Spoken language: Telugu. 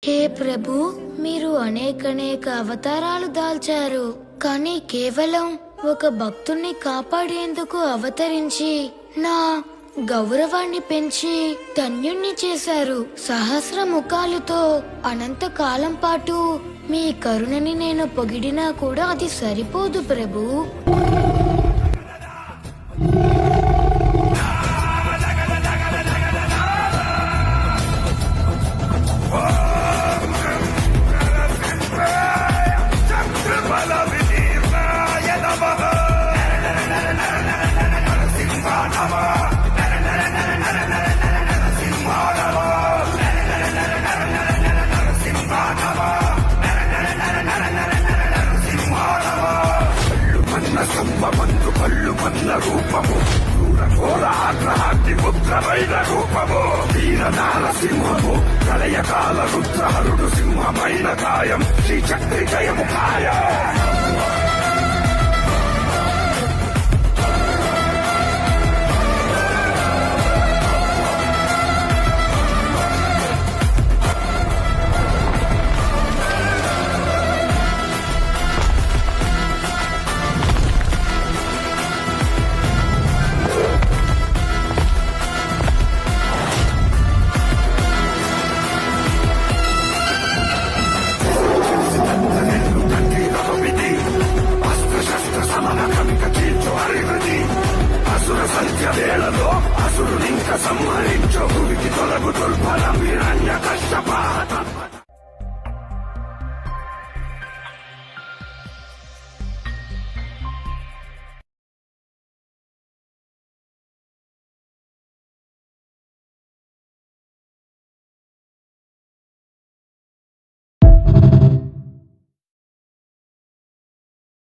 హే ప్రభు, మీరు అనేక అవతారాలు దాల్చారు, కానీ కేవలం ఒక భక్తుణ్ణి కాపాడేందుకు అవతరించి నా గౌరవాన్ని పెంచి ధన్యుణ్ణి చేశారు. సహస్ర ముఖాలతో అనంత కాలం పాటు మీ కరుణని నేను పొగిడినా కూడా అది సరిపోదు ప్రభు. రూపము క్రూర ఆగ్రహాగ్ని పుత్రమైన రూపము వీర నారసింహము ప్రళయకాల రుద్రహరుడు సింహమైన కాయం శ్రీ చక్రి జయము ఖాయ.